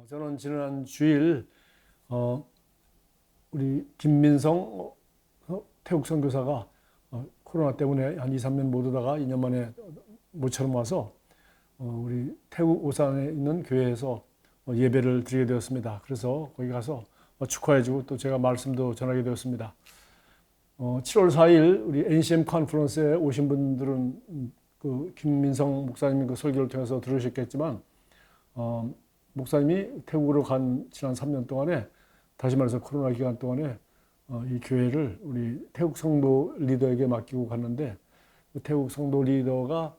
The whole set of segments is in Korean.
저는 지난 주일 우리 김민성 태국 선교사가 코로나 때문에 한 2, 3년 못 오다가 2년 만에 모처럼 와서 우리 태국 오산에 있는 교회에서 예배를 드리게 되었습니다. 그래서 거기 가서 축하해주고 또 제가 말씀도 전하게 되었습니다. 7월 4일 우리 NCM 컨퍼런스에 오신 분들은 그 김민성 목사님 그 설교를 통해서 들으셨겠지만 목사님이 태국으로 간 지난 3년 동안에 다시 말해서 코로나 기간 동안에 이 교회를 우리 태국 성도 리더에게 맡기고 갔는데 그 태국 성도 리더가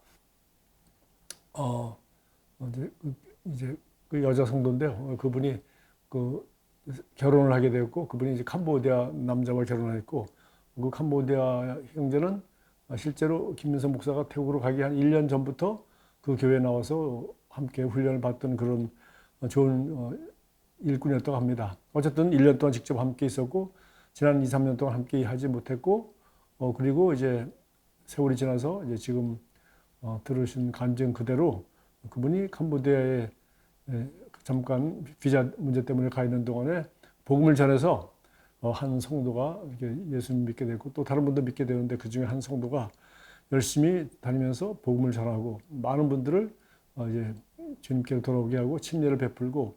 이제 그 여자 성도인데요. 그분이 그 결혼을 하게 되었고 그분이 이제 캄보디아 남자와 결혼했고 그 캄보디아 형제는 실제로 김민성 목사가 태국으로 가기 한 1년 전부터 그 교회에 나와서 함께 훈련을 받던 그런 좋은 일꾼이었다고 합니다. 어쨌든 1년 동안 직접 함께 있었고 지난 2, 3년 동안 함께 하지 못했고 그리고 이제 세월이 지나서 이제 지금 들으신 간증 그대로 그분이 캄보디아에 잠깐 비자 문제 때문에 가 있는 동안에 복음을 전해서 한 성도가 이렇게 예수님 믿게 되고 또 다른 분도 믿게 되는데 그 중에 한 성도가 열심히 다니면서 복음을 전하고 많은 분들을 이제 주님께로 돌아오게 하고 침례를 베풀고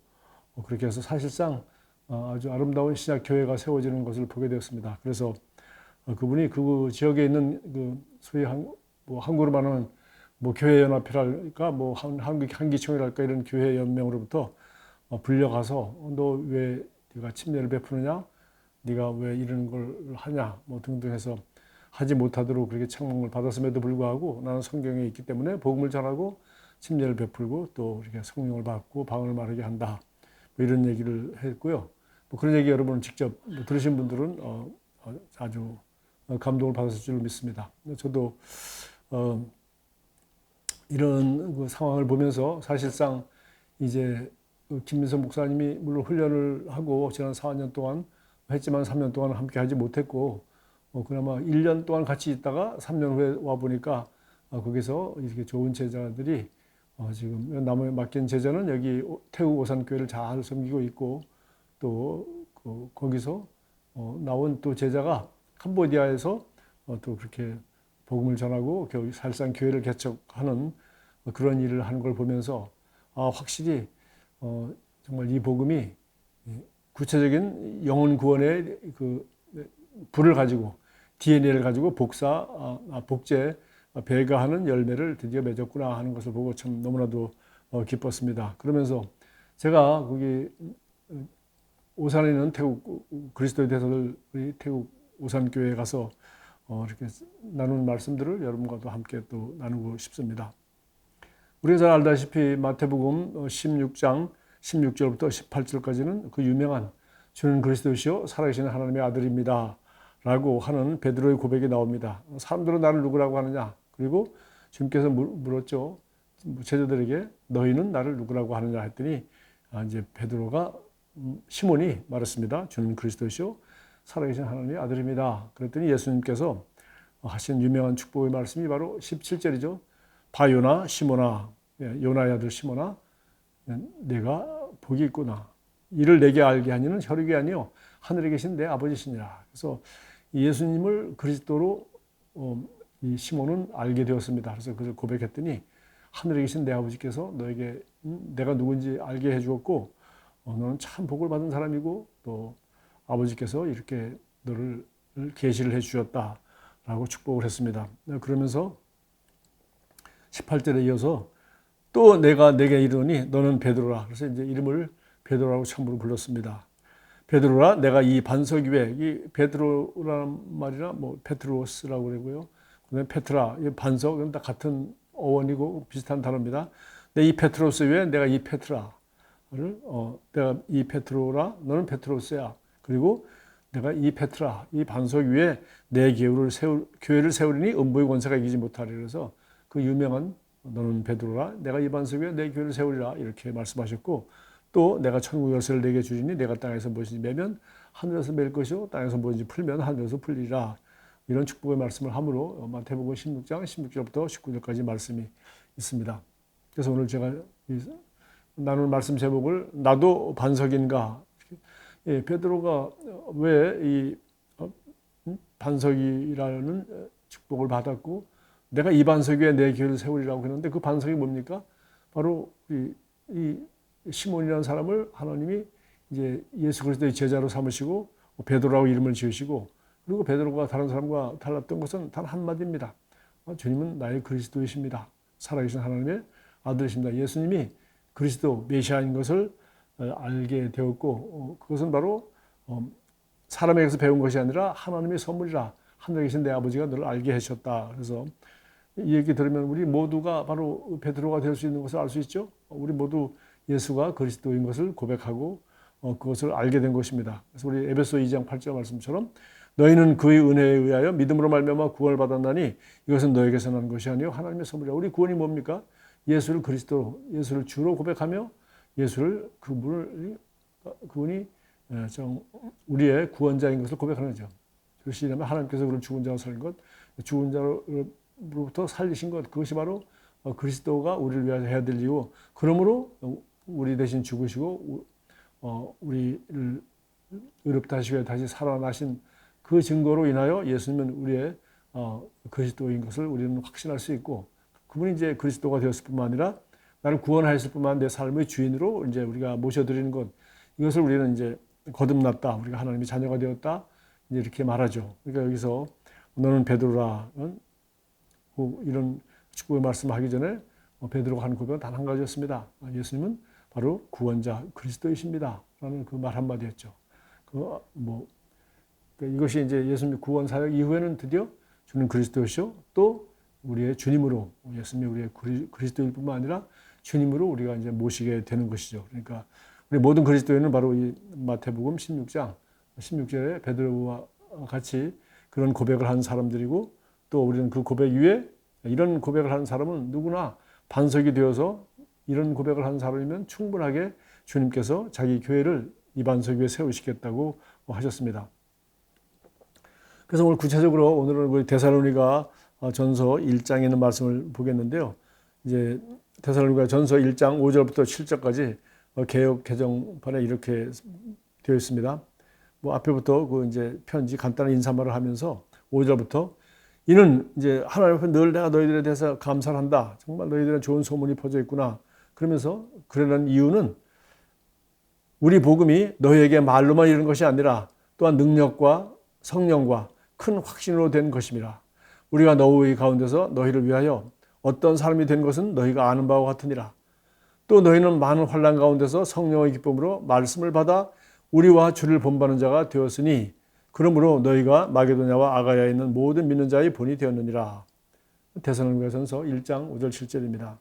그렇게 해서 사실상 아주 아름다운 신약 교회가 세워지는 것을 보게 되었습니다. 그래서 그분이 그 지역에 있는 그 소위 한국으로 말하는 뭐 교회 연합회랄까 뭐 한기총이랄까 이런 교회 연맹으로부터 불려가서 너 왜 네가 침례를 베푸느냐, 네가 왜 이런 걸 하냐, 뭐 등등 해서 하지 못하도록 그렇게 책망을 받았음에도 불구하고 나는 성경에 있기 때문에 복음을 전하고 침례를 베풀고 또 이렇게 성령을 받고 방언을 말하게 한다. 뭐 이런 얘기를 했고요. 뭐 그런 얘기 여러분 직접 들으신 분들은 아주 감동을 받았을 줄 믿습니다. 저도 이런 그 상황을 보면서 사실상 이제 김민성 목사님이 물론 훈련을 하고 지난 4년 동안 했지만 3년 동안 함께 하지 못했고 그나마 1년 동안 같이 있다가 3년 후에 와 보니까 거기서 이렇게 좋은 제자들이 지금 남에 맡긴 제자는 여기 태국 오산교회를 잘 섬기고 있고 또 거기서 나온 또 제자가 캄보디아에서 또 그렇게 복음을 전하고 사실상 교회를 개척하는 그런 일을 하는 걸 보면서 확실히 정말 이 복음이 구체적인 영혼 구원의 그 불을 가지고 DNA를 가지고 복제, 배가하는 열매를 드디어 맺었구나 하는 것을 보고 참 너무나도 기뻤습니다. 그러면서 제가 거기 오산에 있는 태국 그리스도의 대사들 태국 오산교회에 가서 이렇게 나눈 말씀들을 여러분과도 함께 또 나누고 싶습니다. 우리가 잘 알다시피 마태복음 16장 16절부터 18절까지는 그 유명한 주는 그리스도시요 살아계신 하나님의 아들입니다 라고 하는 베드로의 고백이 나옵니다. 사람들은 나를 누구라고 하느냐? 그리고 주님께서 물었죠. 제자들에게 너희는 나를 누구라고 하느냐 했더니 이제 베드로가 시몬이 말했습니다. 주는 그리스도시요 살아계신 하나님의 아들입니다. 그랬더니 예수님께서 하신 유명한 축복의 말씀이 바로 17절이죠. 바요나 시몬아, 요나의 아들 시몬아, 내가 복이 있구나. 이를 내게 알게 하니는 혈육이 아니요 하늘에 계신 내 아버지시니라. 그래서 예수님을 그리스도로 이 시몬은 알게 되었습니다. 그래서 그를 고백했더니 하늘에 계신 내 아버지께서 너에게 내가 누군지 알게 해주었고 너는 참 복을 받은 사람이고 또 아버지께서 이렇게 너를 계시를 해주셨다라고 축복을 했습니다. 그러면서 18절에 이어서 또 내가 내게 이르노니 너는 베드로라. 그래서 이제 이름을 베드로라고 참으로 불렀습니다. 베드로라 내가 이 반석 위에 이 베드로라는 말이나 뭐 페트로스라고 그러고요. 그다음에 페트라 이 반석 이건 다 같은 어원이고 비슷한 단어입니다. 내 이 페트로스 위에 내가 이 페트라를 내가 이 페트로라 너는 페트로스야. 그리고 내가 이 페트라 이 반석 위에 내 교회를 세우리니 음부의 권세가 이기지 못하리. 그래서 그 유명한 너는 베드로라 내가 이 반석 위에 내 교회를 세우리라 이렇게 말씀하셨고 또 내가 천국 열쇠를 내게 주리니 내가 땅에서 무엇이든지 매면 하늘에서 맬 것이요 땅에서 무엇이든지 풀면 하늘에서 풀리라. 이런 축복의 말씀을 함으로 마태복음 16장 16절부터 19절까지 말씀이 있습니다. 그래서 오늘 제가 나눌 말씀 제목을 나도 반석인가? 예, 베드로가 왜 이 반석이라는 축복을 받았고 내가 이 반석 위에 내 교회를 세우리라고 했는데 그 반석이 뭡니까? 바로 이 시몬이라는 사람을 하나님이 이제 예수 그리스도의 제자로 삼으시고 베드로라고 이름을 지으시고 그리고 베드로가 다른 사람과 달랐던 것은 단 한마디입니다. 주님은 나의 그리스도이십니다. 살아계신 하나님의 아들이십니다. 예수님이 그리스도 메시아인 것을 알게 되었고 그것은 바로 사람에게서 배운 것이 아니라 하나님의 선물이라 하늘에 계신 내 아버지가 너를 알게 하셨다. 그래서 이 얘기 들으면 우리 모두가 바로 베드로가 될 수 있는 것을 알 수 있죠. 우리 모두 예수가 그리스도인 것을 고백하고 그것을 알게 된 것입니다. 그래서 우리 에베소 2장 8절 말씀처럼 너희는 그의 은혜에 의하여 믿음으로 말미암아 구원을 받았나니 이것은 너에게서 난 것이 아니요 하나님의 선물이라. 우리 구원이 뭡니까? 예수를 그리스도, 예수를 주로 고백하며 예수를 그분이 우리의 구원자인 것을 고백하는 거죠. 그것이 이라면 하나님께서 그를 죽은 자로 살린 것, 죽은 자로부터 살리신 것, 그것이 바로 그리스도가 우리를 위하여 해야 될 일이고, 그러므로 우리 대신 죽으시고 우리를 의롭다 하시고 다시 살아나신 그 증거로 인하여 예수님은 우리의 그리스도인 것을 우리는 확신할 수 있고, 그분이 이제 그리스도가 되었을 뿐만 아니라 나를 구원하였을 뿐만 아니라 내 삶의 주인으로 이제 우리가 모셔드리는 것, 이것을 우리는 이제 거듭났다, 우리가 하나님의 자녀가 되었다, 이제 이렇게 말하죠. 그러니까 여기서 너는 베드로라, 이런 축복의 말씀하기 전에 베드로가 하는 고백은 단 한 가지였습니다. 예수님은 바로 구원자 그리스도이십니다. 라는 그 말 한마디였죠. 이것이 이제 예수님의 구원 사역 이후에는 드디어 주는 그리스도시요, 또 우리의 주님으로, 예수님이 우리의 그리스도일 뿐만 아니라 주님으로 우리가 이제 모시게 되는 것이죠. 그러니까 우리 모든 그리스도인은 바로 이 마태복음 16장 16절에 베드로와 같이 그런 고백을 한 사람들이고, 또 우리는 그 고백 위에 이런 고백을 하는 사람은 누구나 반석이 되어서 이런 고백을 하는 사람이면 충분하게 주님께서 자기 교회를 이 반석 위에 세우시겠다고 하셨습니다. 그래서 오늘 구체적으로 오늘은 우리 데살로니가 전서 1장에 있는 말씀을 보겠는데요. 이제 데살로니가 전서 1장 5절부터 7절까지 개역 개정판에 이렇게 되어 있습니다. 앞에부터 그 이제 편지 간단한 인사말을 하면서 5절부터 이는 이제 하나님 앞에 늘 내가 너희들에 대해서 감사를 한다. 정말 너희들은 좋은 소문이 퍼져 있구나. 그러면서 그러는 이유는 우리 복음이 너희에게 말로만 이르는 것이 아니라 또한 능력과 성령과 큰 확신으로 된 것입니다. 우리가 너희 가운데서 너희를 위하여 어떤 사람이 된 것은 너희가 아는 바와 같으니라. 또 너희는 많은 환난 가운데서 성령의 기쁨으로 말씀을 받아 우리와 주를 본받는 자가 되었으니 그러므로 너희가 마게도냐와 아가야에 있는 모든 믿는 자의 본이 되었느니라. 데살로니가전서 1장 5절 7절입니다.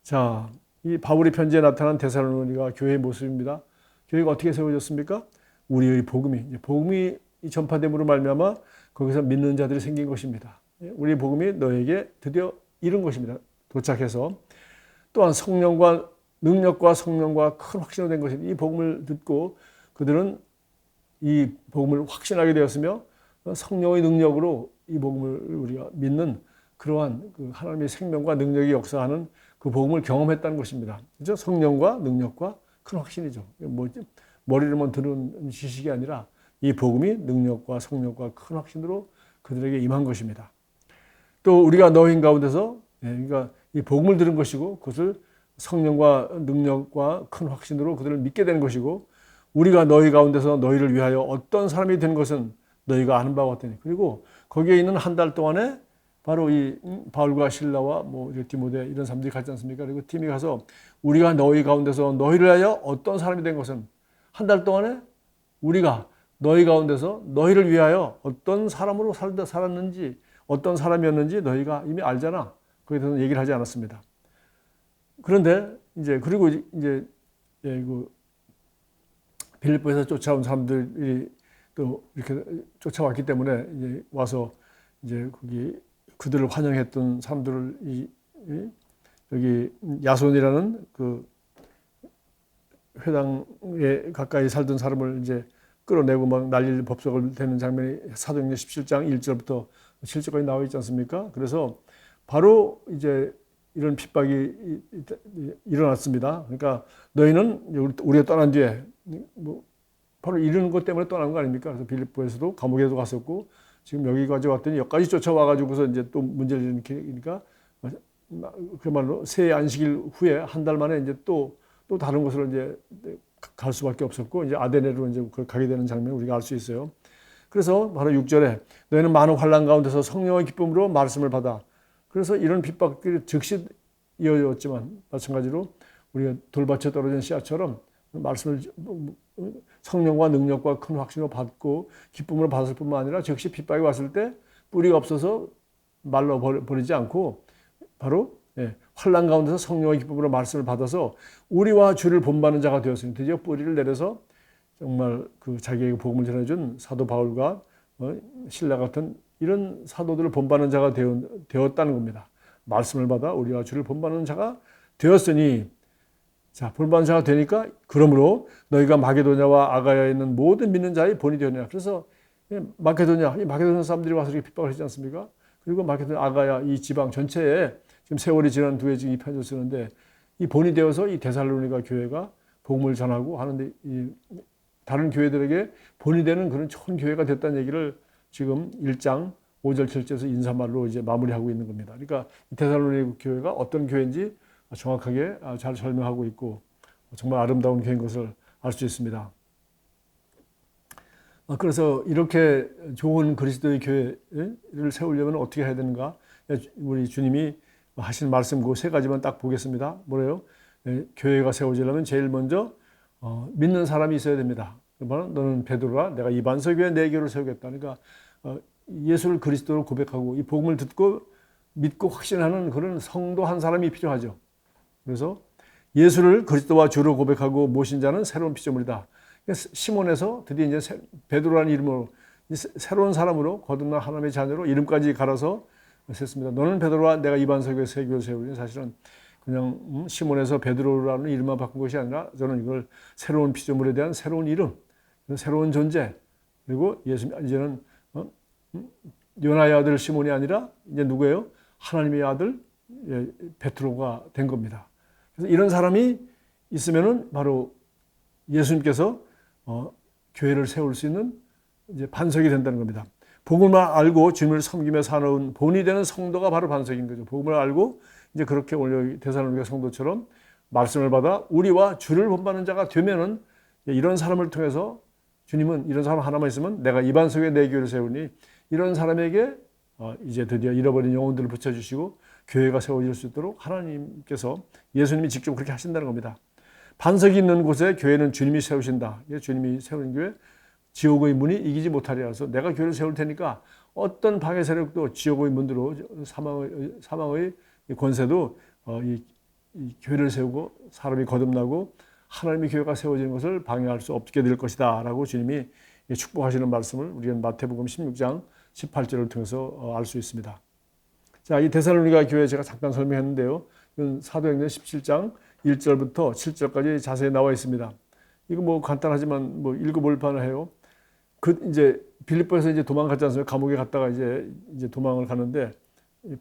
자, 이 바울의 편지에 나타난 데살로니가 교회의 모습입니다. 교회가 어떻게 세워졌습니까? 우리의 복음이 전파됨으로 말미암아 거기서 믿는 자들이 생긴 것입니다. 우리 복음이 너에게 드디어 이른 것입니다. 도착해서 또한 성령과 능력과 성령과 큰 확신으로 된 것입니다. 이 복음을 듣고 그들은 이 복음을 확신하게 되었으며 성령의 능력으로 이 복음을 우리가 믿는 그러한 그 하나님의 생명과 능력이 역사하는 그 복음을 경험했다는 것입니다. 그렇죠? 성령과 능력과 큰 확신이죠. 머리로만 듣는 지식이 아니라 이 복음이 능력과 성령과 큰 확신으로 그들에게 임한 것입니다. 또 우리가 너희 가운데서 그러니까 이 복음을 들은 것이고 그것을 성령과 능력과 큰 확신으로 그들을 믿게 되는 것이고, 우리가 너희 가운데서 너희를 위하여 어떤 사람이 된 것은 너희가 아는 바와 같으니, 그리고 거기에 있는 한 달 동안에 바로 이 바울과 실라와 디모데 이런 사람들이 갔지 않습니까? 그리고 팀이 가서 우리가 너희 가운데서 너희를 위하여 어떤 사람이 된 것은, 한 달 동안에 우리가 너희 가운데서 너희를 위하여 어떤 사람으로 살았는지 어떤 사람이었는지 너희가 이미 알잖아. 거기에 대해서 얘기를 하지 않았습니다. 그런데 그리고 이제 빌립보에서 쫓아온 사람들이 또 이렇게 쫓아왔기 때문에 이제 와서 이제 거기 그들을 환영했던 사람들을 여기 야손이라는 그 회당에 가까이 살던 사람을 이제 끌어내고 막 난리 법석을 대는 장면이 사도행전 17장 1절부터 7절까지 나와 있지 않습니까? 그래서 바로 이제 이런 핍박이 일어났습니다. 그러니까 너희는 우리가 떠난 뒤에 뭐 바로 이런 것 때문에 떠난 거 아닙니까? 그래서 빌립보에서도 감옥에도 갔었고 지금 여기까지 왔더니 여기까지 쫓아와가지고서 이제 또 문제를 일으키니까 그야말로 새 안식일 후에 한 달 만에 이제 또 다른 곳으로 이제 갈 수밖에 없었고 이제 아데네로 이제 가게 되는 장면을 우리가 알 수 있어요. 그래서 바로 6절에 너희는 많은 환난 가운데서 성령의 기쁨으로 말씀을 받아. 그래서 이런 핍박들이 즉시 이어졌지만 마찬가지로 우리가 돌밭에 떨어진 씨앗처럼 말씀을 성령과 능력과 큰 확신을 받고 기쁨으로 받을 뿐만 아니라 즉시 핍박이 왔을 때 뿌리가 없어서 말라 버리지 않고 바로 환난 가운데서 성령의 기쁨으로 말씀을 받아서 우리와 주를 본받는 자가 되었으니 드디어 뿌리를 내려서 정말 그 자기에게 복음을 전해준 사도 바울과 신라 같은 이런 사도들을 본받는 자가 되었다는 겁니다. 말씀을 받아 우리와 주를 본받는 자가 되었으니 자, 본받는 자가 되니까 그러므로 너희가 마게도냐와 아가야에 있는 모든 믿는 자의 본이 되었냐. 그래서 마게도냐 사람들이 와서 이렇게 핍박을 하지 않습니까? 그리고 마게도냐, 아가야 이 지방 전체에 지금 세월이 지난 뒤에 지금 이 편지를 쓰는데 이 본이 되어서 이 데살로니가 교회가 복음을 전하고 하는데 이 다른 교회들에게 본이 되는 그런 좋은 교회가 됐다는 얘기를 지금 1장 5절 7절에서 인사말로 이제 마무리하고 있는 겁니다. 그러니까 데살로니가 교회가 어떤 교회인지 정확하게 잘 설명하고 있고 정말 아름다운 교회인 것을 알 수 있습니다. 그래서 이렇게 좋은 그리스도의 교회를 세우려면 어떻게 해야 되는가? 우리 주님이 하신 말씀 그 세 가지만 딱 보겠습니다. 뭐래요? 교회가 세워지려면 제일 먼저 믿는 사람이 있어야 됩니다. 너는 베드로라 내가 이 반석위에 내 교회를 세우겠다. 그러니까 예수를 그리스도로 고백하고 이 복음을 듣고 믿고 확신하는 그런 성도 한 사람이 필요하죠. 그래서 예수를 그리스도와 주로 고백하고 모신 자는 새로운 피조물이다. 시몬에서 드디어 이제 베드로라는 이름으로 새로운 사람으로 거듭난 하나님의 자녀로 이름까지 갈아서 셌습니다. 너는 베드로와 내가 이 반석에 새 교회를 세우니 사실은 그냥 시몬에서 베드로라는 이름만 바꾼 것이 아니라 저는 이걸 새로운 피조물에 대한 새로운 이름, 새로운 존재 그리고 예수 이제는 요나의 아들 시몬이 아니라 이제 누구예요? 하나님의 아들 베드로가 된 겁니다. 그래서 이런 사람이 있으면은 바로 예수님께서 교회를 세울 수 있는 이제 반석이 된다는 겁니다. 복음을 알고 주님을 섬기며 사는 본이 되는 성도가 바로 반석인 거죠. 복음을 알고 이제 그렇게 오늘 데살로니가 성도처럼 말씀을 받아 우리와 주를 본받는 자가 되면은 이런 사람을 통해서 주님은 이런 사람 하나만 있으면 내가 이 반석에 내 교회를 세우니 이런 사람에게 이제 드디어 잃어버린 영혼들을 붙여주시고 교회가 세워질 수 있도록 하나님께서 예수님이 직접 그렇게 하신다는 겁니다. 반석이 있는 곳에 교회는 주님이 세우신다. 주님이 세우는 교회 지옥의 문이 이기지 못하리라. 해서 내가 교회를 세울 테니까 어떤 방해 세력도 지옥의 문으로 사망의 권세도 이 교회를 세우고 사람이 거듭나고 하나님의 교회가 세워지는 것을 방해할 수 없게 될 것이다 라고 주님이 축복하시는 말씀을 우리는 마태복음 16장 18절을 통해서 알 수 있습니다. 자, 이 데살로니가 교회 제가 잠깐 설명했는데요. 이건 사도행전 17장 1절부터 7절까지 자세히 나와 있습니다. 이거 뭐 간단하지만 뭐 읽어볼 판해요. 이제 빌립보에서 이제 도망갔지 않습니까? 감옥에 갔다가 이제 도망을 가는데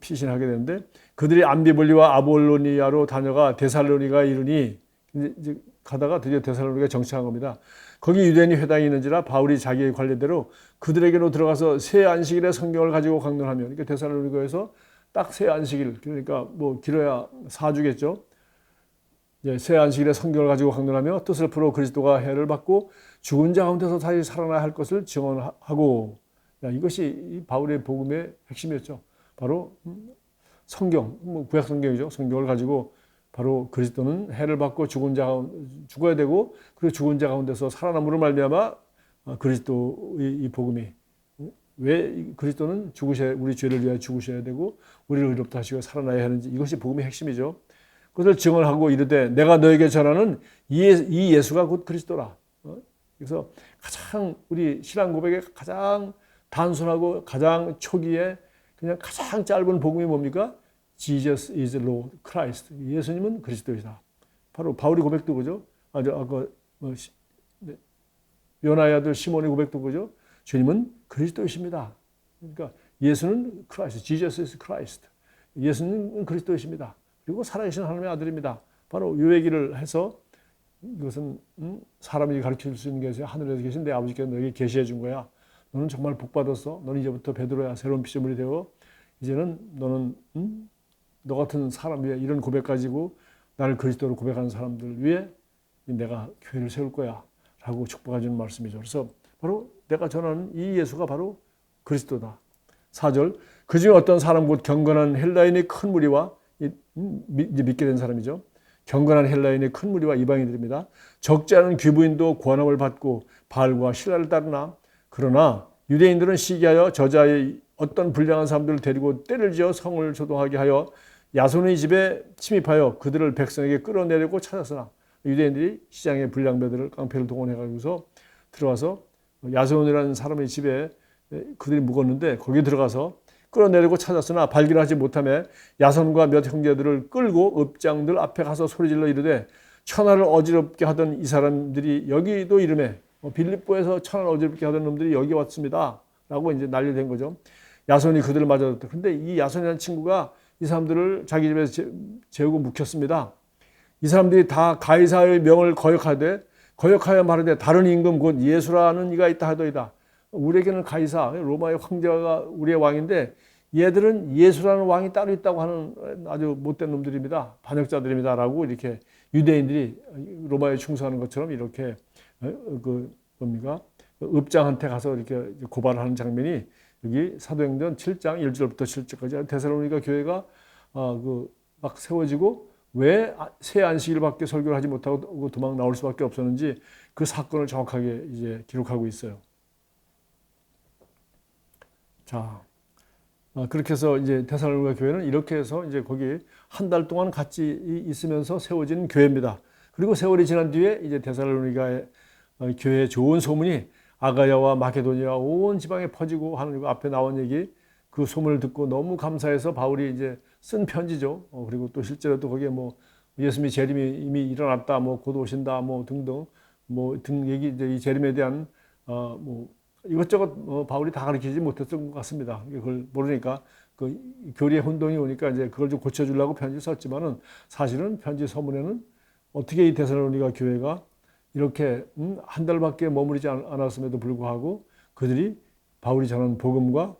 피신하게 되는데 그들이 암비볼리와 아볼로니아로 다녀가 데살로니가에 이르니 이제 가다가 드디어 데살로니가에 정착한 겁니다. 거기 유대인이 회당이 있는지라 바울이 자기의 관례대로 그들에게로 들어가서 새 안식일의 성경을 가지고 강론하며 그러니까 데살로니가에서 딱 새 안식일 그러니까 뭐 길어야 4주겠죠. 새 안식일의 성경을 가지고 강론하며 뜻을 풀어 그리스도가 해를 받고 죽은 자 가운데서 다시 살아나야 할 것을 증언하고 이것이 바울의 복음의 핵심이었죠. 바로 성경, 구약 성경이죠. 성경을 가지고 바로 그리스도는 해를 받고 죽어야 되고 그리고 죽은 자 가운데서 살아남으로 말미암아 그리스도의 이 복음이 왜 그리스도는 우리 죄를 위하여 죽으셔야 되고 우리를 의롭다 하시고 살아나야 하는지 이것이 복음의 핵심이죠. 그것을 증언하고 이르되 내가 너에게 전하는 이 예수가 곧 그리스도라. 그래서 가장 우리 신앙 고백의 가장 단순하고 가장 초기에 그냥 가장 짧은 복음이 뭡니까? Jesus is Lord Christ. 예수님은 그리스도이다. 바로 바울이 고백도 그죠? 요나의 아들 시몬의 고백도 그죠? 주님은 그리스도이십니다. 그러니까 예수는 Christ, Jesus is Christ. 예수님은 그리스도이십니다. 그리고 살아계신 하나님의 아들입니다. 바로 요 얘기를 해서 이것은 사람이 가르칠 수 있는 것이 하늘에서 계신 내 아버지께서 너에게 계시해 준 거야. 너는 정말 복 받았어. 너는 이제부터 베드로야. 새로운 피조물이 되어 이제는 너는 너 같은 사람 위에 이런 고백 가지고 나를 그리스도로 고백하는 사람들 위에 내가 교회를 세울 거야 라고 축복해 주는 말씀이죠. 그래서 바로 내가 전하는 이 예수가 바로 그리스도다. 4절 그 중에 어떤 사람 곧 경건한 헬라인의 큰 무리와 이제 믿게 된 사람이죠. 경건한 헬라인의 큰 무리와 이방인들입니다. 적지 않은 귀부인도 권함을 받고 바알과 신라를 따르나 그러나 유대인들은 시기하여 저자의 어떤 불량한 사람들을 데리고 때를 지어 성을 조동하게 하여 야손의 집에 침입하여 그들을 백성에게 끌어내려고 찾았으나 유대인들이 시장의 불량배들을 깡패를 동원해가지고서 들어와서 야손이라는 사람의 집에 그들이 묵었는데 거기 들어가서 끌어내리고 찾았으나 발견하지 못하며 야손과 몇 형제들을 끌고 읍장들 앞에 가서 소리질러 이르되 천하를 어지럽게 하던 이 사람들이 여기도 이름에 빌립보에서 천하를 어지럽게 하던 놈들이 여기 왔습니다 라고 이제 난리된 거죠. 야손이 그들을 맞아줬다. 근데 이 야손이라는 친구가 이 사람들을 자기 집에서 재우고 묵혔습니다. 이 사람들이 다 가이사의 명을 거역하여 말하되 다른 임금 곧 예수라는 이가 있다 하더이다. 우리에게는 가이사 로마의 황제가 우리의 왕인데 얘들은 예수라는 왕이 따로 있다고 하는 아주 못된 놈들입니다. 반역자들입니다 라고 이렇게 유대인들이 로마에 충성하는 것처럼 이렇게 읍장한테 가서 이렇게 고발을 하는 장면이 여기 사도행전 7장 1절부터 7절까지 데살로니가 교회가 막 세워지고 왜 새 안식일밖에 설교를 하지 못하고 도망 나올 수밖에 없었는지 그 사건을 정확하게 이제 기록하고 있어요. 자, 그렇게 해서 이제 데살로니가 교회는 이렇게 해서 이제 거기 한 달 동안 같이 있으면서 세워진 교회입니다. 그리고 세월이 지난 뒤에 이제 데살로니가의 교회의 좋은 소문이 아가야와 마케도니아 온 지방에 퍼지고 하는 거 앞에 나온 얘기 그 소문을 듣고 너무 감사해서 바울이 이제 쓴 편지죠. 그리고 또 실제로 또 거기에 뭐 예수님이 재림이 이미 일어났다, 뭐 곧 오신다, 뭐 등등 등 얘기 이제 이 재림에 대한 뭐 이것저것 바울이 다 가르치지 못했던 것 같습니다. 그걸 모르니까 그 교리의 혼동이 오니까 이제 그걸 좀 고쳐주려고 편지 썼지만은 사실은 편지 서문에는 어떻게 이 데살로니가 교회가 이렇게 한 달밖에 머무르지 않았음에도 불구하고 그들이 바울이 전한 복음과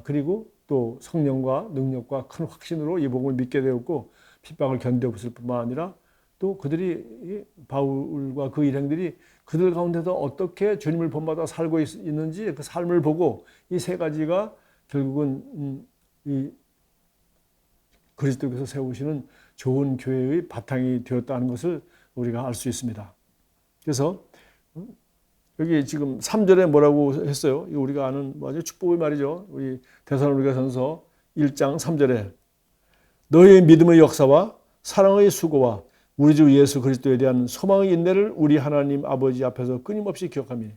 그리고 또 성령과 능력과 큰 확신으로 이 복음을 믿게 되었고 핍박을 견뎌봤을 뿐만 아니라 또 그들이 바울과 그 일행들이 그들 가운데서 어떻게 주님을 본받아 살고 있는지 그 삶을 보고 이 세 가지가 결국은 이 그리스도께서 세우시는 좋은 교회의 바탕이 되었다는 것을 우리가 알 수 있습니다. 그래서 여기 지금 3절에 뭐라고 했어요? 우리가 아는 아주 축복의 말이죠. 우리 데살로니가전서 1장 3절에 너희의 믿음의 역사와 사랑의 수고와 우리 주 예수 그리스도에 대한 소망의 인내를 우리 하나님 아버지 앞에서 끊임없이 기억하며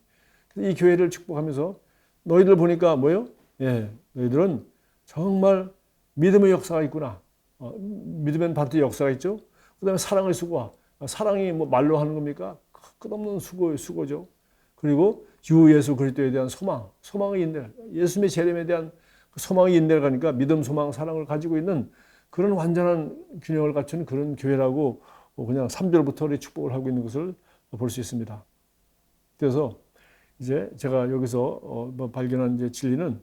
이 교회를 축복하면서 너희들 보니까 뭐예요? 예, 너희들은 정말 믿음의 역사가 있구나. 믿으면 반드시 역사가 있죠. 그 다음에 사랑의 수고와 사랑이 뭐 말로 하는 겁니까? 끝없는 수고죠. 그리고 주 예수 그리스도에 대한 소망의 인내, 예수님의 재림에 대한 소망의 인내를 가니까 믿음, 소망, 사랑을 가지고 있는 그런 완전한 균형을 갖춘 그런 교회라고 그냥 3절부터 축복을 하고 있는 것을 볼 수 있습니다. 그래서 이제 제가 여기서 발견한 이제 진리는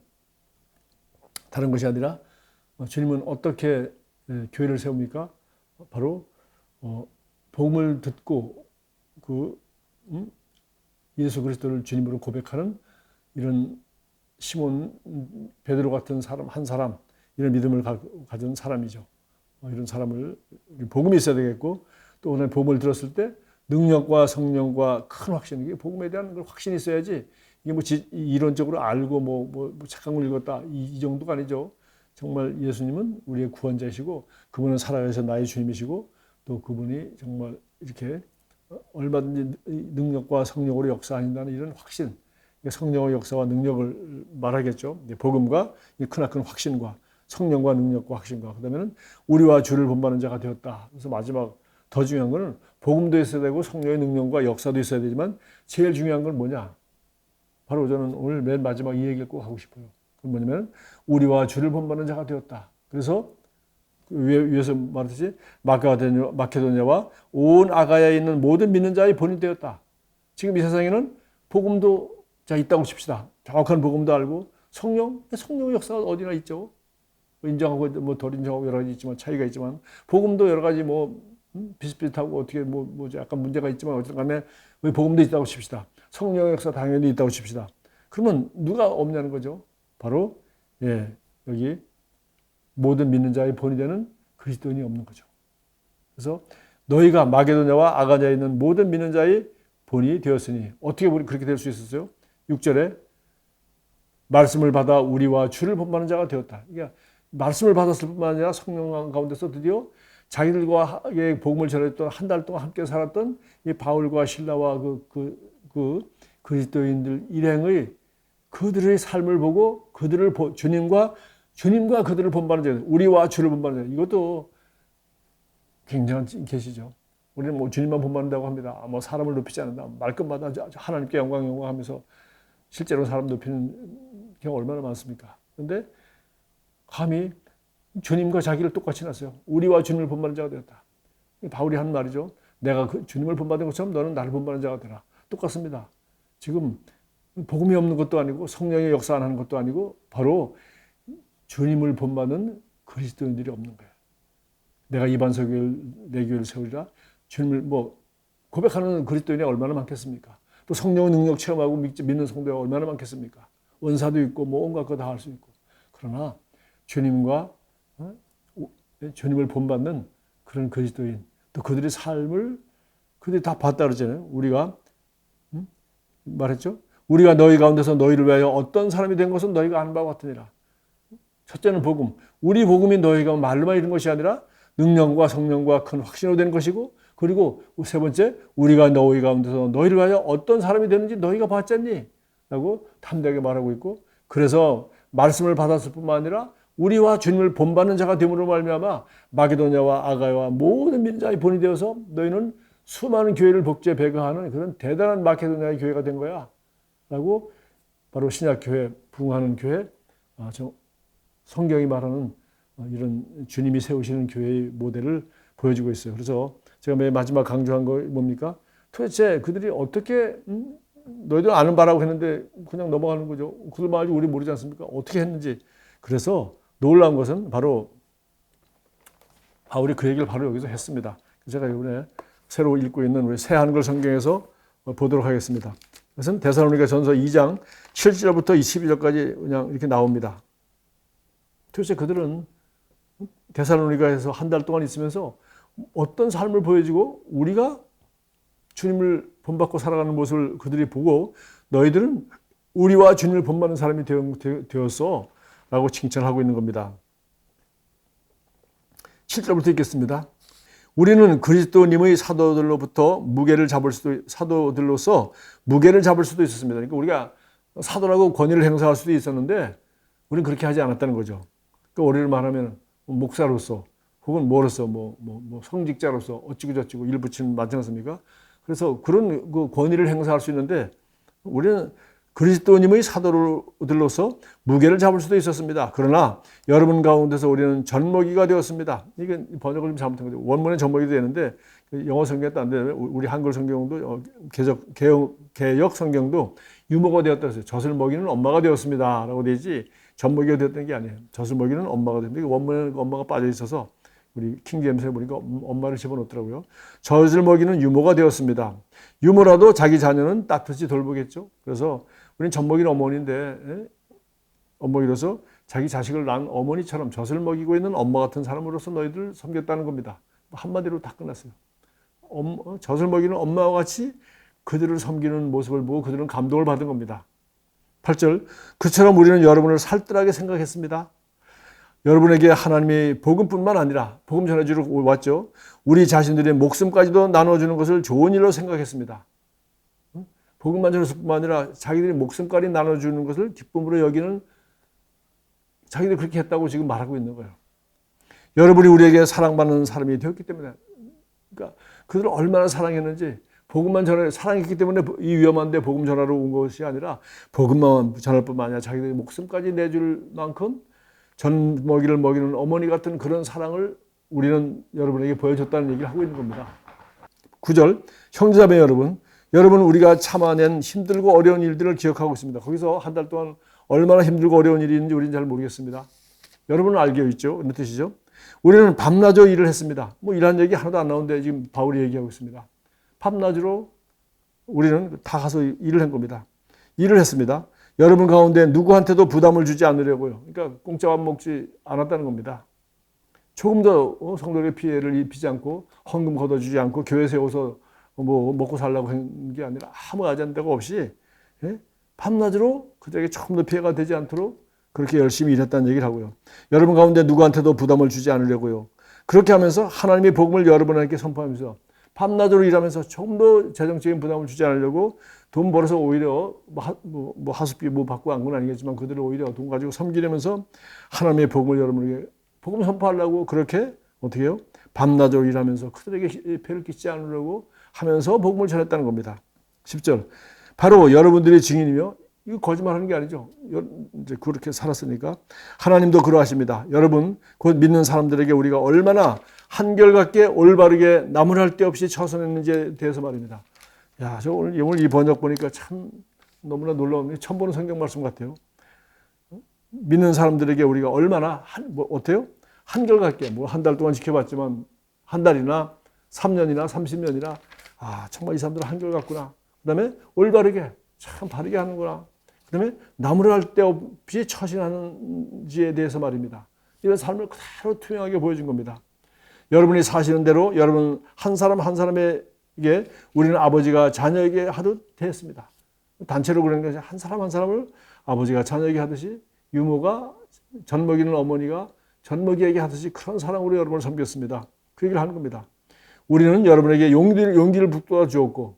다른 것이 아니라 주님은 어떻게 교회를 세웁니까? 바로 복음을 듣고 예수 그리스도를 주님으로 고백하는 이런 시몬 베드로 같은 한 사람 이런 믿음을 가진 사람이죠. 이런 사람을 복음이 있어야 되겠고 또 오늘 복음을 들었을 때 능력과 성령과 큰 확신, 이게 복음에 대한 확신이 있어야지 이게 뭐 이론적으로 알고 뭐 착각을 읽었다 이 정도가 아니죠. 정말 예수님은 우리의 구원자이시고 그분은 살아계신 나의 주님이시고 또 그분이 정말 이렇게 얼마든지 능력과 성령으로 역사하신다는 이런 확신, 성령의 역사와 능력을 말하겠죠. 복음과 크나큰 확신과 성령과 능력과 확신과 그다음에는 우리와 주를 본받는 자가 되었다. 그래서 마지막 더 중요한 것은 복음도 있어야 되고 성령의 능력과 역사도 있어야 되지만 제일 중요한 건 뭐냐? 바로 저는 오늘 맨 마지막 이 얘기를 꼭 하고 싶어요. 그건 뭐냐면 우리와 주를 본받는 자가 되었다. 그래서 위에서 말했듯이 마케도냐와 온 아가야에 있는 모든 믿는 자의 본이 되었다. 지금 이 세상에는 복음도 있다고 칩시다. 정확한 복음도 알고 성령의 역사가 어디나 있죠. 인정하고 덜 인정하고 여러 가지 있지만 차이가 있지만 복음도 여러 가지 비슷비슷하고 어떻게 약간 문제가 있지만 어쨌든 간에 복음도 있다고 칩시다. 성령의 역사 당연히 있다고 칩시다. 그러면 누가 없냐는 거죠. 바로 여기 모든 믿는 자의 본이 되는 그리스도인이 없는 거죠. 그래서 너희가 마게도냐와 아가냐에 있는 모든 믿는 자의 본이 되었으니 어떻게 그렇게 될 수 있었어요? 6절에 말씀을 받아 우리와 주를 본받는 자가 되었다. 그러니까 말씀을 받았을 뿐만 아니라 성령 가운데서 드디어 자기들과 복음을 전했던 한 달 동안 함께 살았던 이 바울과 실라와 그 그리스도인들 일행의 그들의 삶을 보고 그들을 주님과 그들을 본받는 자, 우리와 주를 본받는 자, 이것도 굉장한 계시죠. 우리는 주님만 본받는다고 합니다. 사람을 높이지 않는다. 말끝마다 하나님께 영광하면서 실제로 사람 높이는 경우 얼마나 많습니까? 그런데 감히 주님과 자기를 똑같이 놨어요. 우리와 주님을 본받는 자가 되었다. 바울이 한 말이죠. 내가 주님을 본받은 것처럼 너는 나를 본받는 자가 되라. 똑같습니다. 지금 복음이 없는 것도 아니고 성령의 역사 안 하는 것도 아니고 바로 주님을 본받는 그리스도인들이 없는 거예요. 내가 이반석을 내 교회를 세우리라. 주님을 고백하는 그리스도인이 얼마나 많겠습니까? 또 성령의 능력 체험하고 믿는 성도가 얼마나 많겠습니까? 원사도 있고 온갖 거 다 할 수 있고. 그러나 주님과 주님을 본받는 그런 그리스도인 또 그들의 삶을 그들이 다 봤다 그러잖아요. 우리가 말했죠. 우리가 너희 가운데서 너희를 위하여 어떤 사람이 된 것은 너희가 아는 바와 같으니라. 첫째는 복음. 우리 복음이 너희가 말로만 이룬 것이 아니라 능력과 성령과 큰 확신으로 된 것이고 그리고 세 번째 우리가 너희 가운데서 너희를 위하여 어떤 사람이 되는지 너희가 봤잖니? 라고 담대하게 말하고 있고 그래서 말씀을 받았을 뿐만 아니라 우리와 주님을 본받는 자가 됨으로 말미암아 마게도냐와 아가야와 모든 믿는 자의 본이 되어서 너희는 수많은 교회를 복제 배가하는 그런 대단한 마게도냐의 교회가 된 거야. 라고 바로 신약교회, 부흥하는 교회, 성경이 말하는 이런 주님이 세우시는 교회의 모델을 보여주고 있어요. 그래서 제가 맨 마지막 강조한 거 뭡니까? 도대체 그들이 어떻게 너희들 아는 바라고 했는데 그냥 넘어가는 거죠. 그들 말이 우리 모르지 않습니까? 어떻게 했는지. 그래서 놀라운 것은 바로 바울이 그 얘기를 바로 여기서 했습니다. 제가 이번에 새로 읽고 있는 우리 새 한글 성경에서 보도록 하겠습니다. 그것은 데살로니가 전서 2장 7절부터 22절까지 그냥 이렇게 나옵니다. 도대체 그들은 데살로니가에서 한 달 동안 있으면서 어떤 삶을 보여주고 우리가 주님을 본받고 살아가는 모습을 그들이 보고 너희들은 우리와 주님을 본받는 사람이 되었어 라고 칭찬하고 있는 겁니다. 7절부터 읽겠습니다. 우리는 그리스도님의 사도들로서 무게를 잡을 수도 있었습니다. 그러니까 우리가 사도라고 권위를 행사할 수도 있었는데 우리는 그렇게 하지 않았다는 거죠. 그러니까 우리를 말하면 목사로서 혹은 뭐로서 성직자로서 어찌고 저찌고 일 붙이는 맞지 않습니까? 그래서 그런 그 권위를 행사할 수 있는데 우리는 그리스도님의 사도들로서 무게를 잡을 수도 있었습니다. 그러나 여러분 가운데서 우리는 젖먹이가 되었습니다. 이게 번역을 좀 잘못한 거죠. 원문은 젖먹이도 되는데 영어 성경도 안 되는데 우리 한글 성경도 개역 성경도 유모가 되었다 했어요. 젖을 먹이는 엄마가 되었습니다. 라고 되지 젖먹이가 되었다는 게 아니에요. 젖을 먹이는 엄마가 되었는데 원문에 엄마가 빠져 있어서 우리 킹제임스에 보니까 엄마를 집어넣더라고요. 젖을 먹이는 유모가 되었습니다. 유모라도 자기 자녀는 따뜻이 돌보겠죠. 그래서 우리는 젖먹이는 어머니인데 어머니로서 자기 자식을 낳은 어머니처럼 젖을 먹이고 있는 엄마 같은 사람으로서 너희들을 섬겼다는 겁니다. 한마디로 다 끝났어요. 젖을 먹이는 엄마와 같이 그들을 섬기는 모습을 보고 그들은 감동을 받은 겁니다. 8절 그처럼 우리는 여러분을 살뜰하게 생각했습니다. 여러분에게 하나님이 복음뿐만 아니라 복음 전해주러 왔죠. 우리 자신들의 목숨까지도 나눠주는 것을 좋은 일로 생각했습니다. 복음만 전했을 뿐만 아니라 자기들이 목숨까지 나눠주는 것을 기쁨으로 여기는 자기들이 그렇게 했다고 지금 말하고 있는 거예요. 여러분이 우리에게 사랑받는 사람이 되었기 때문에 그러니까 그들을 얼마나 사랑했는지 복음만 사랑했기 때문에 이 위험한데 복음 전하러 온 것이 아니라 복음만 전할 뿐만 아니라 자기들이 목숨까지 내줄 만큼 전 먹이를 먹이는 어머니 같은 그런 사랑을 우리는 여러분에게 보여줬다는 얘기를 하고 있는 겁니다. 9절, 형제자매 여러분, 우리가 참아낸 힘들고 어려운 일들을 기억하고 있습니다. 거기서 한 달 동안 얼마나 힘들고 어려운 일이 있는지 우리는 잘 모르겠습니다. 여러분은 알고 있죠? 어느 뜻이죠? 우리는 밤낮으로 일을 했습니다. 뭐 이런 얘기 하나도 안 나오는데 지금 바울이 얘기하고 있습니다. 밤낮으로 우리는 다 가서 일을 한 겁니다. 일을 했습니다. 여러분 가운데 누구한테도 부담을 주지 않으려고요. 그러니까 공짜 밥 먹지 않았다는 겁니다. 조금 더 성도에게 피해를 입히지 않고 헌금 걷어주지 않고 교회 세워서 뭐 먹고 살라고 한 게 아니라 아무 아젠다가 없이 밤낮으로 그들에게 조금 더 피해가 되지 않도록 그렇게 열심히 일했다는 얘기를 하고요. 여러분 가운데 누구한테도 부담을 주지 않으려고요. 그렇게 하면서 하나님의 복음을 여러분에게 선포하면서 밤낮으로 일하면서 조금 더 재정적인 부담을 주지 않으려고 돈 벌어서 오히려 뭐 하숙비 뭐 받고 한 건 아니겠지만 그들을 오히려 돈 가지고 섬기려면서 하나님의 복음을 여러분에게 복음 선포하려고 그렇게 어떻게 해요? 밤낮으로 일하면서 그들에게 폐를 끼치지 않으려고 하면서 복음을 전했다는 겁니다. 10절. 바로 여러분들의 증인이며 이거 거짓말하는 게 아니죠. 이제 그렇게 살았으니까 하나님도 그러하십니다. 여러분 곧 믿는 사람들에게 우리가 얼마나 한결같게 올바르게 나무랄 데 없이 처선했는지에 대해서 말입니다. 야, 저 오늘 이 번역 보니까 참 너무나 놀라운 처음 보는 성경 말씀 같아요. 믿는 사람들에게 우리가 얼마나 어때요? 한결같게 뭐 한 달 동안 지켜봤지만 한 달이나 3년이나 30년이나 정말 이 사람들은 한결같구나. 그다음에 올바르게 참 바르게 하는구나. 그다음에 나무랄 데 없이 처신하는지에 대해서 말입니다. 이런 삶을 그대로 투명하게 보여준 겁니다. 여러분이 사시는 대로 여러분 한 사람 한 사람에게 우리는 아버지가 자녀에게 하듯 됐습니다. 단체로 그런 것이 한 사람 한 사람을 아버지가 자녀에게 하듯이 유모가 젖 먹이는 어머니가 젖 먹이에게 하듯이 그런 사랑으로 여러분을 섬겼습니다. 그 얘기를 하는 겁니다. 우리는 여러분에게 용기를 북돋아 주었고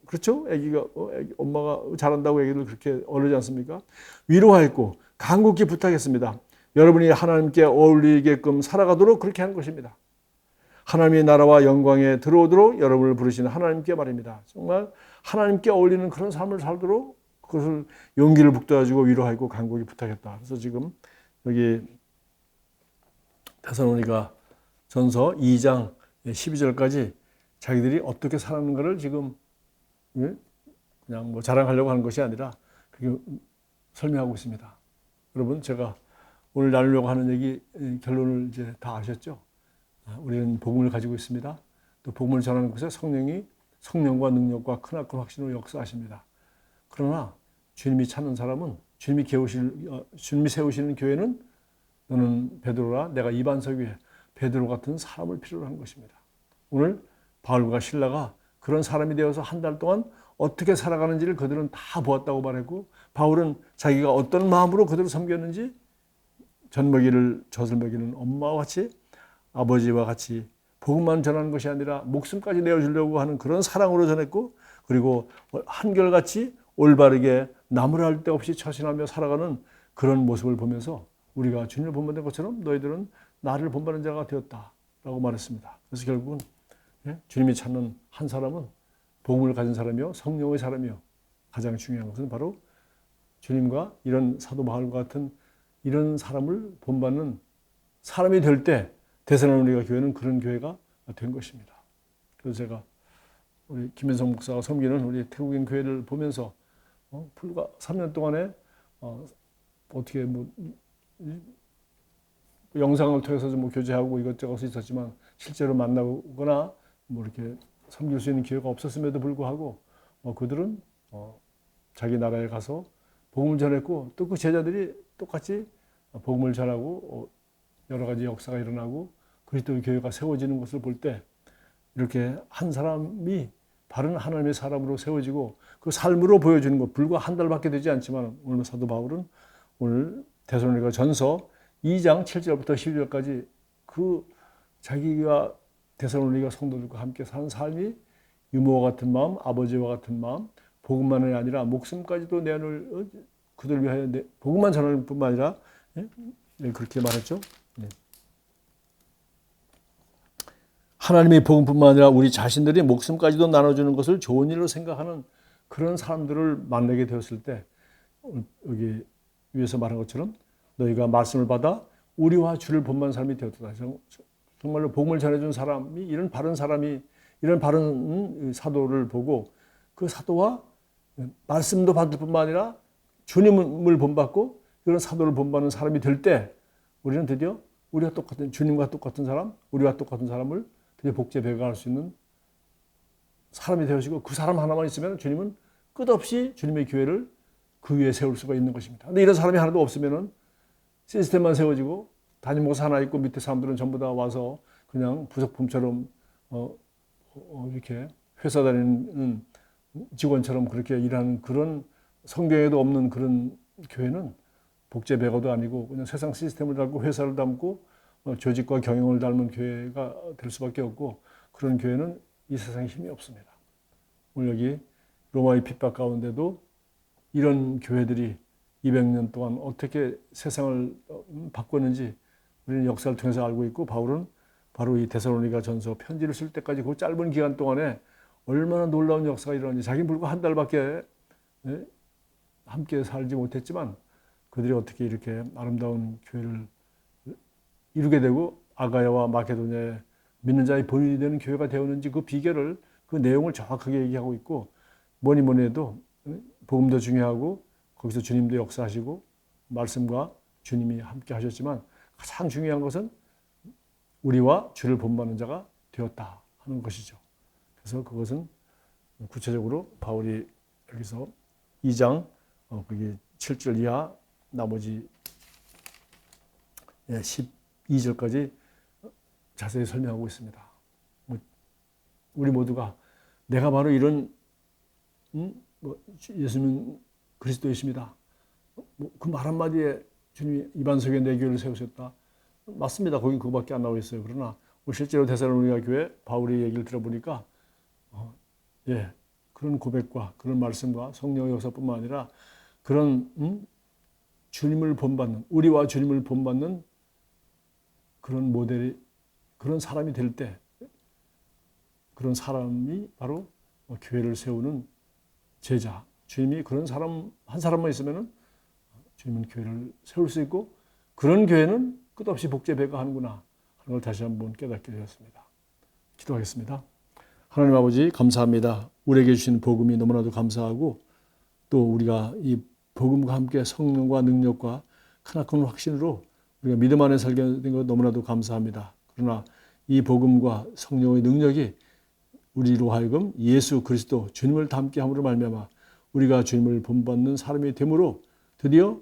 그렇죠? 아기가 엄마가 잘한다고 아기를 그렇게 어르지 않습니까? 위로하였고 간곡히 부탁했습니다. 여러분이 하나님께 어울리게끔 살아가도록 그렇게 하는 것입니다. 하나님의 나라와 영광에 들어오도록 여러분을 부르시는 하나님께 말입니다. 정말 하나님께 어울리는 그런 삶을 살도록 그것을 용기를 북돋아주고 위로하고 간곡히 부탁했다. 그래서 지금 여기 데살로니가 전서 2장 12절까지 자기들이 어떻게 살았는가를 지금 그냥 뭐 자랑하려고 하는 것이 아니라 그게 설명하고 있습니다. 여러분 제가 오늘 나누려고 하는 얘기 결론을 이제 다 아셨죠? 우리는 복음을 가지고 있습니다. 또 복음을 전하는 곳에 성령과 능력과 크나큰 확신으로 역사하십니다. 그러나 주님이 찾는 사람은 주님이 세우시는 교회는 너는 베드로라 내가 이 반석 위에 베드로 같은 사람을 필요로 한 것입니다. 오늘 바울과 실라가 그런 사람이 되어서 한 달 동안 어떻게 살아가는지를 그들은 다 보았다고 말했고 바울은 자기가 어떤 마음으로 그들을 섬겼는지 젖을 먹이는 엄마와 같이 아버지와 같이 복음만 전하는 것이 아니라 목숨까지 내어주려고 하는 그런 사랑으로 전했고 그리고 한결같이 올바르게 나무랄 데 없이 처신하며 살아가는 그런 모습을 보면서 우리가 주님을 본받는 것처럼 너희들은 나를 본받는 자가 되었다라고 말했습니다. 그래서 결국은 주님이 찾는 한 사람은 복음을 가진 사람이요 성령의 사람이요 가장 중요한 것은 바로 주님과 이런 사도 바울과 같은 이런 사람을 본받는 사람이 될 때 데살로니가 교회는 그런 교회가 된 것입니다. 그래서 제가 우리 김현성 목사가 섬기는 우리 태국인 교회를 보면서 불과 3년 동안에 어떻게 영상을 통해서 좀 교제하고 이것저것 있었지만 실제로 만나거나 이렇게 섬길 수 있는 기회가 없었음에도 불구하고 그들은 자기 나라에 가서 복음을 전했고 또 그 제자들이 똑같이 복음을 전하고 여러 가지 역사가 일어나고 그리스도의 교회가 세워지는 것을 볼 때 이렇게 한 사람이 바른 하나님의 사람으로 세워지고 그 삶으로 보여주는 것 불과 한 달밖에 되지 않지만 오늘 사도 바울은 오늘 데살로니가 전서 2장 7절부터 12절까지 그 자기가 데살로니가 성도들과 함께 사는 삶이 유모와 같은 마음, 아버지와 같은 마음, 복음만이 아니라 목숨까지도 내놓을 그들을 위하여 복음만 전하는 뿐만 아니라 그렇게 말했죠. 하나님의 복음뿐만 아니라 우리 자신들이 목숨까지도 나눠주는 것을 좋은 일로 생각하는 그런 사람들을 만나게 되었을 때 여기 위에서 말한 것처럼 너희가 말씀을 받아 우리와 주를 본받는 사람이 되었다. 정말로 복음을 전해준 사람이 이런 바른 사도를 보고 그 사도와 말씀도 받을 뿐만 아니라 주님을 본받고 그런 사도를 본받는 사람이 될 때 우리는 드디어 우리와 똑같은 주님과 똑같은 사람, 우리와 똑같은 사람을 드디어 복제 배가할 수 있는 사람이 되어지고 그 사람 하나만 있으면 주님은 끝없이 주님의 교회를 그 위에 세울 수가 있는 것입니다. 근데 이런 사람이 하나도 없으면은 시스템만 세워지고 담임 목사 하나 있고 밑에 사람들은 전부 다 와서 그냥 부속품처럼 이렇게 회사 다니는 직원처럼 그렇게 일하는 그런 성경에도 없는 그런 교회는 복제 배가도 아니고 그냥 세상 시스템을 닮고 회사를 닮고 조직과 경영을 닮은 교회가 될 수밖에 없고 그런 교회는 이 세상에 힘이 없습니다. 오늘 여기 로마의 핍박 가운데도 이런 교회들이 200년 동안 어떻게 세상을 바꿨는지 우리는 역사를 통해서 알고 있고 바울은 바로 이 데살로니가 전서 편지를 쓸 때까지 그 짧은 기간 동안에 얼마나 놀라운 역사가 일어났는지 자기는 불과 한 달밖에 함께 살지 못했지만 그들이 어떻게 이렇게 아름다운 교회를 이루게 되고 아가야와 마케도냐에 믿는 자의 본이 되는 교회가 되었는지 그 비결을 그 내용을 정확하게 얘기하고 있고 뭐니 해도 복음도 중요하고 거기서 주님도 역사하시고 말씀과 주님이 함께 하셨지만 가장 중요한 것은 우리와 주를 본받는 자가 되었다 하는 것이죠. 그래서 그것은 구체적으로 바울이 여기서 2장 거기 7절 이하 나머지 12절까지 자세히 설명하고 있습니다. 우리 모두가 내가 바로 이런 예수님은 그리스도이십니다. 그 말 한마디에 주님이 이반석에 내 교회를 세우셨다. 맞습니다. 거긴 그거밖에 안 나와 있어요. 그러나 실제로 데살로니가 교회 바울의 얘기를 들어보니까 그런 고백과 그런 말씀과 성령의 역사뿐만 아니라 그런 주님을 본받는 우리와 주님을 본받는 그런 모델이 그런 사람이 될 때 그런 사람이 바로 교회를 세우는 제자. 주님이 그런 사람 한 사람만 있으면은 주님은 교회를 세울 수 있고 그런 교회는 끝없이 복제 배가하는구나 하는 걸 다시 한번 깨닫게 되었습니다. 기도하겠습니다. 하나님 아버지 감사합니다. 우리에게 주신 복음이 너무나도 감사하고 또 우리가 이 복음과 함께 성령과 능력과 크나큰 확신으로 우리가 믿음 안에 살게 된 것 너무나도 감사합니다. 그러나 이 복음과 성령의 능력이 우리로 하여금 예수 그리스도 주님을 닮게 함으로 말미암아 우리가 주님을 본받는 사람이 되므로 드디어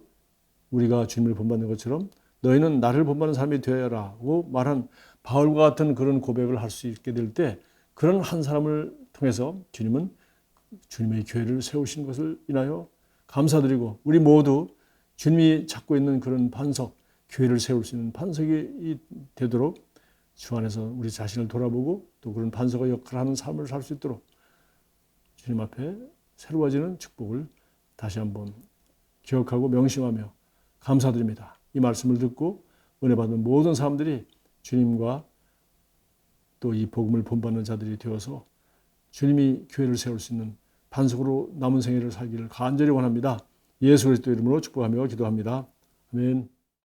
우리가 주님을 본받는 것처럼 너희는 나를 본받는 사람이 되어라고 말한 바울과 같은 그런 고백을 할 수 있게 될 때 그런 한 사람을 통해서 주님은 주님의 교회를 세우신 것을 인하여 감사드리고 우리 모두 주님이 찾고 있는 그런 반석, 교회를 세울 수 있는 반석이 되도록 주 안에서 우리 자신을 돌아보고 또 그런 반석의 역할을 하는 삶을 살 수 있도록 주님 앞에 새로워지는 축복을 다시 한번 기억하고 명심하며 감사드립니다. 이 말씀을 듣고 은혜 받은 모든 사람들이 주님과 또 이 복음을 본받는 자들이 되어서 주님이 교회를 세울 수 있는 반석으로 남은 생애를 살기를 간절히 원합니다. 예수 그리스도 이름으로 축복하며 기도합니다. 아멘.